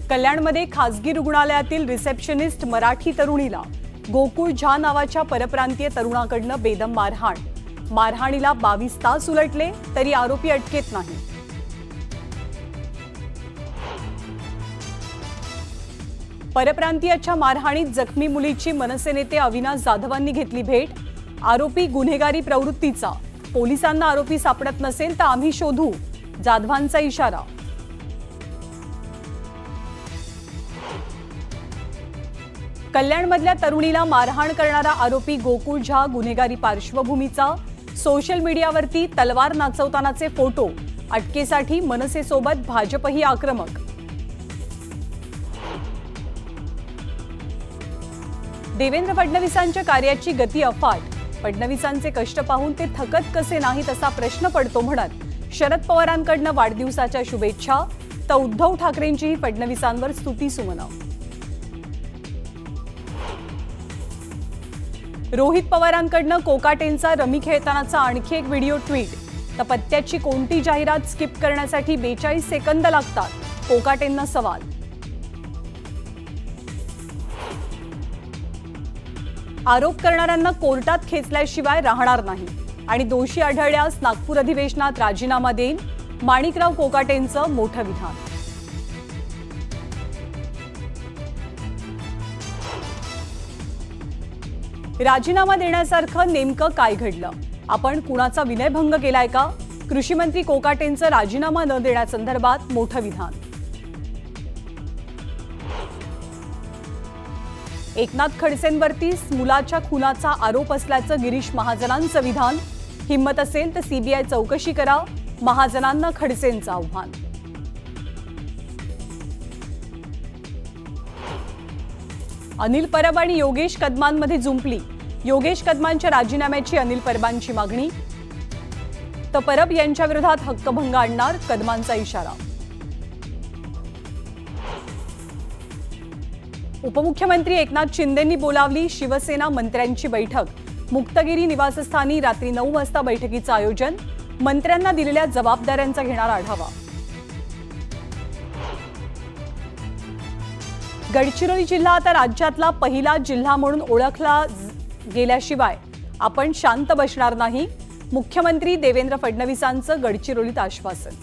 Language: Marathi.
कल्याणमध्ये खासगी रुग्णालयातील रिसेप्शनिस्ट मराठी तरुणीला गोकुळ झा नावाच्या परप्रांतीय तरुणाकडून बेदम मारहाण। मारहाणीला 22 तास उलटले तरी आरोपी अटकेत नाही। परप्रांतीयाच्या मारहाणीत जखमी मुलीची मनसे नेते अविनाश जाधवांनी घेतली भेट। आरोपी गुन्हेगारी प्रवृत्तीचा, पोलिसांना आरोपी सापडत नसेल तर आम्ही शोधू, जाधवांचा इशारा। कल्याणमधल्या तरुणीला मारहाण करणारा आरोपी गोकुळ झा गुन्हेगारी पार्श्वभूमीचा, सोशल मीडियावरती तलवार नाचवतानाचे फोटो। अटकेसाठी मनसेसोबत भाजपही आक्रमक। देवेंद्र फडणवीसांच्या कार्याची गती अफाट। फडणवीसांचे कष्ट पाहून ते थकत कसे नाहीत असा प्रश्न पडतो म्हणत शरद पवारांकडून वाढदिवसाच्या शुभेच्छा, तर उद्धव ठाकरेंचीही फडणवीसांवर स्तुतीसुमनं। रोहित पवारांकडून कोकाटेंचा रमी खेळतानाचा आणखी एक व्हिडिओ ट्विट, तर पत्त्याची कोणती जाहिरात स्किप करण्यासाठी 42 सेकंद लागतात, कोकाटेंना सवाल। आरोप करणाऱ्यांना कोर्टात खेचल्याशिवाय राहणार नाही आणि दोषी आढळल्यास नागपूर अधिवेशनात राजीनामा देईन, माणिकराव कोकाटेंचं मोठं विधान। राजीनामा देण्यासारखं नेमकं काय घडलं? आपण कुणाचा विनयभंग केलाय का? कृषी मंत्री कोकाटेंचं राजीनामा न देण्यासंदर्भात मोठं विधान। एकनाथ खडसेंवरती मुलाच्या खुनाचा आरोप असल्याचं गिरीश महाजनांचं विधान। हिम्मत असेल तर सीबीआय चौकशी करा, महाजनांना खडसेंचं आव्हान। अनिल परब आणि योगेश कदमांमध्ये जुंपली। योगेश कदमांच्या राजीनाम्याची अनिल परबांची मागणी, तर परब यांच्या विरोधात हक्कभंग आणणार, कदमांचा इशारा। उपमुख्यमंत्री एकनाथ शिंदेंनी बोलावली शिवसेना मंत्र्यांची बैठक। मुक्तगिरी निवासस्थानी रात्री 9 वाजता बैठकीचं आयोजन। मंत्र्यांना दिलेल्या जबाबदाऱ्यांचा घेणार आढावा। गडचिरोली जिल्हा आता राज्यातला पहिला जिल्हा म्हणून ओळखला गेल्याशिवाय आपण शांत बसणार नाही, मुख्यमंत्री देवेंद्र फडणवीसांचं गडचिरोलीत आश्वासन।